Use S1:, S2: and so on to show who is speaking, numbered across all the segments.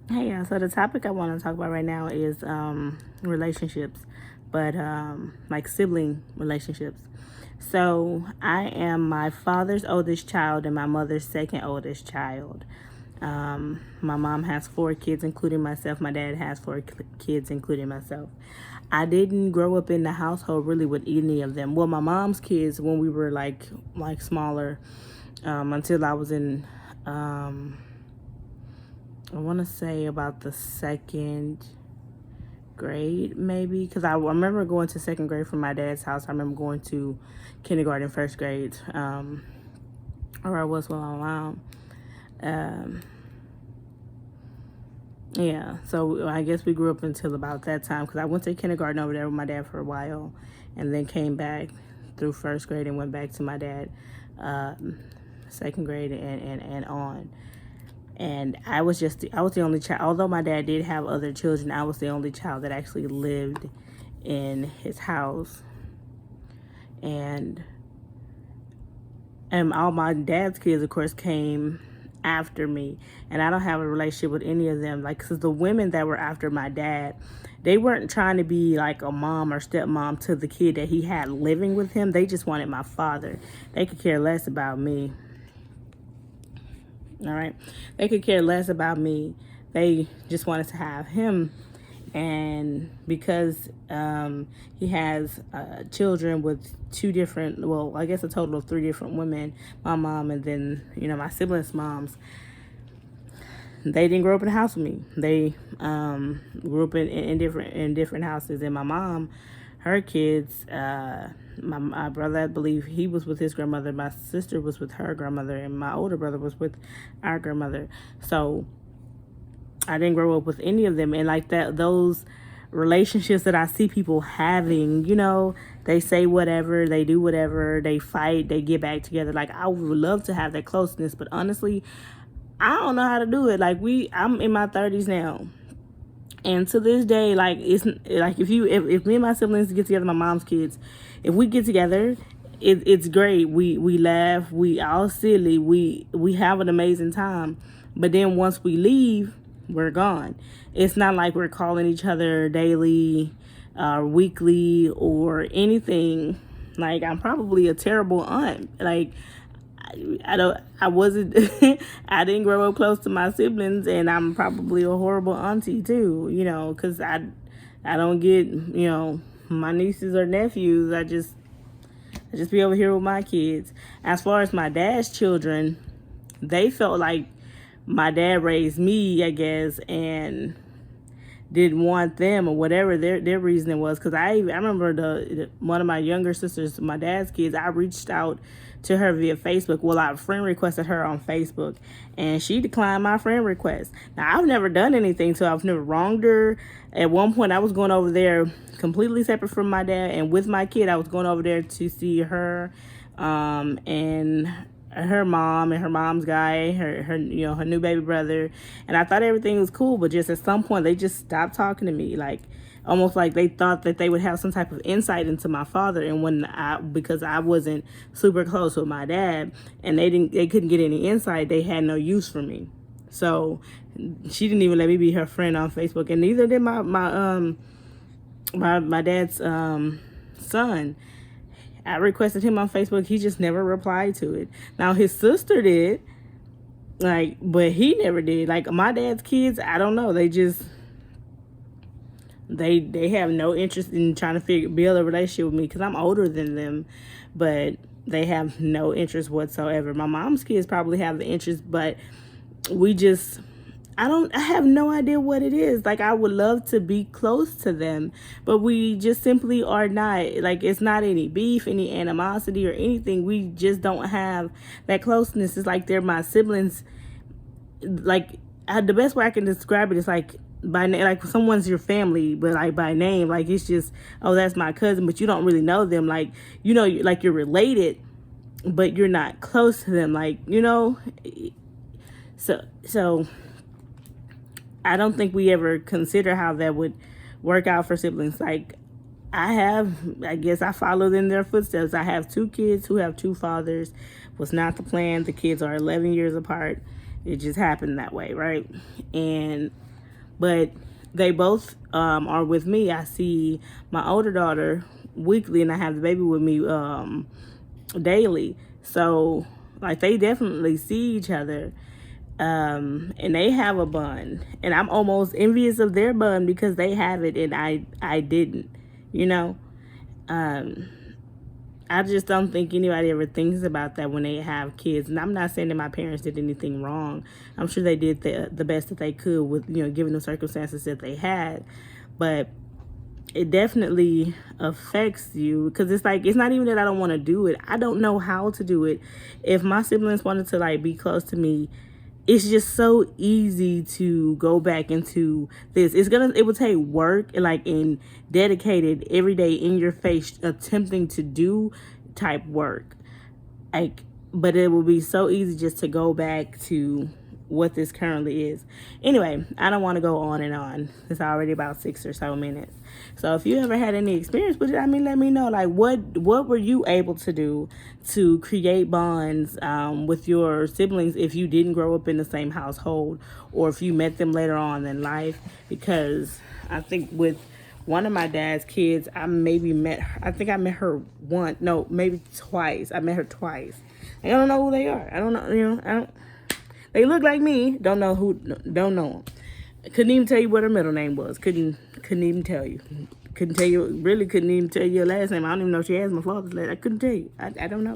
S1: Hey, so the topic I want to talk about right now is relationships, but like sibling relationships. So I am my father's oldest child and my mother's second oldest child. My mom has four kids, including myself. My dad has four kids, including myself. I didn't grow up in the household really with any of them. Well, my mom's kids when we were like smaller, until I was in I want to say about the second grade, maybe, because I remember going to second grade from my dad's house. I remember going to kindergarten, first grade, or I was with my mom. Um, yeah, so I guess we grew up until about that time because I went to kindergarten over there with my dad for a while, and then came back through first grade and went back to my dad, second grade and on. And I was the only child. Although my dad did have other children, I was the only child that actually lived in his house. And all my dad's kids, of course, came after me, and I don't have a relationship with any of them. Like, cause the women that were after my dad, they weren't trying to be like a mom or stepmom to the kid that he had living with him. They just wanted my father. They could care less about me. All right. They could care less about me. They just wanted to have him. And because he has children with two different, well, I guess a total of three different women, my mom and then, my siblings' moms, they didn't grow up in a house with me. They grew up in different houses. And my mom, her kids, my brother, I believe he was with his grandmother. My sister was with her grandmother, and my older brother was with our grandmother. So I didn't grow up with any of them. And like that, those relationships that I see people having, they say whatever, they do whatever, they fight, they get back together. Like, I would love to have that closeness, but honestly, I don't know how to do it. Like, I'm in my 30s now. And to this day, like, it's like if me and my siblings get together, my mom's kids, if we get together, it's great. We laugh, we all silly, we have an amazing time. But then once we leave, we're gone. It's not like we're calling each other daily, weekly, or anything. Like, I'm probably a terrible aunt. Like, I wasn't, I didn't grow up close to my siblings, and I'm probably a horrible auntie too, because I don't get, my nieces or nephews. I just be over here with my kids. As far as my dad's children, they felt like my dad raised me, I guess, and didn't want them or whatever their reasoning was. Because I remember one of my younger sisters, my dad's kids, I reached out to her via Facebook. Well, I friend requested her on Facebook, and she declined my friend request. Now, I've never done anything to her. I've never wronged her. At one point, I was going over there completely separate from my dad, and with my kid, I was going over there to see her and her mom and her mom's guy, her new baby brother. And I thought everything was cool, but just at some point they just stopped talking to me, like almost like they thought that they would have some type of insight into my father. And because I wasn't super close with my dad, and they couldn't get any insight, they had no use for me. So she didn't even let me be her friend on Facebook, and neither did my dad's son. I requested him on Facebook. He just never replied to it. Now, his sister did, but he never did. Like, my dad's kids, I don't know. They just, they have no interest in trying to build a relationship with me because I'm older than them, but they have no interest whatsoever. My mom's kids probably have the interest, but we just, I have no idea what it is. Like, I would love to be close to them, but we just simply are not. Like, it's not any beef, any animosity or anything. We just don't have that closeness. It's like they're my siblings. Like, the best way I can describe it is like by name, like someone's your family, but like by name, like it's just, oh, that's my cousin, but you don't really know them. Like, like you're related, but you're not close to them. Like, so I don't think we ever consider how that would work out for siblings. Like, I guess I followed in their footsteps. I have two kids who have two fathers. Was not the plan. The kids are 11 years apart. It just happened that way, right? And but they both are with me. I see my older daughter weekly, and I have the baby with me daily. So like they definitely see each other, and they have a bond, and I'm almost envious of their bond because they have it and I didn't, you know. um I just don't think anybody ever thinks about that when they have kids. And I'm not saying that my parents did anything wrong. I'm sure they did the best that they could with, given the circumstances that they had. But it definitely affects you, because it's like, it's not even that I don't want to do it. I don't know how to do it. If my siblings wanted to like be close to me, it's just so easy to go back into this. It will take work and like in dedicated every day in your face attempting to do type work. Like, but it will be so easy just to go back to what this currently is. Anyway, I don't want to go on and on. It's already about 6 or so minutes. So if you ever had any experience with it, I mean, let me know. Like, what were you able to do to create bonds with your siblings if you didn't grow up in the same household, or if you met them later on in life? Because I think with one of my dad's kids, I think I met her once. No, maybe twice. I met her twice. I don't know who they are. I don't know. I don't. They look like me. Don't know who. Don't know them. Couldn't even tell you what her middle name was. Couldn't even tell you. Couldn't tell you. Really couldn't even tell you her last name. I don't even know if she has my father's last. I couldn't tell you. I don't know.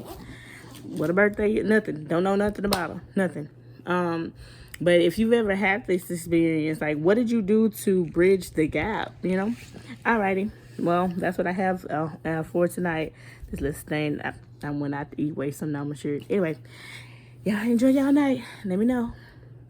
S1: What a birthday? Nothing. Don't know nothing about her. Nothing. But if you've ever had this experience, like, what did you do to bridge the gap? Alrighty. Well, that's what I have for tonight. This little thing. I went out to eat, waste some number shirt. Anyway, y'all enjoy y'all night. Let me know.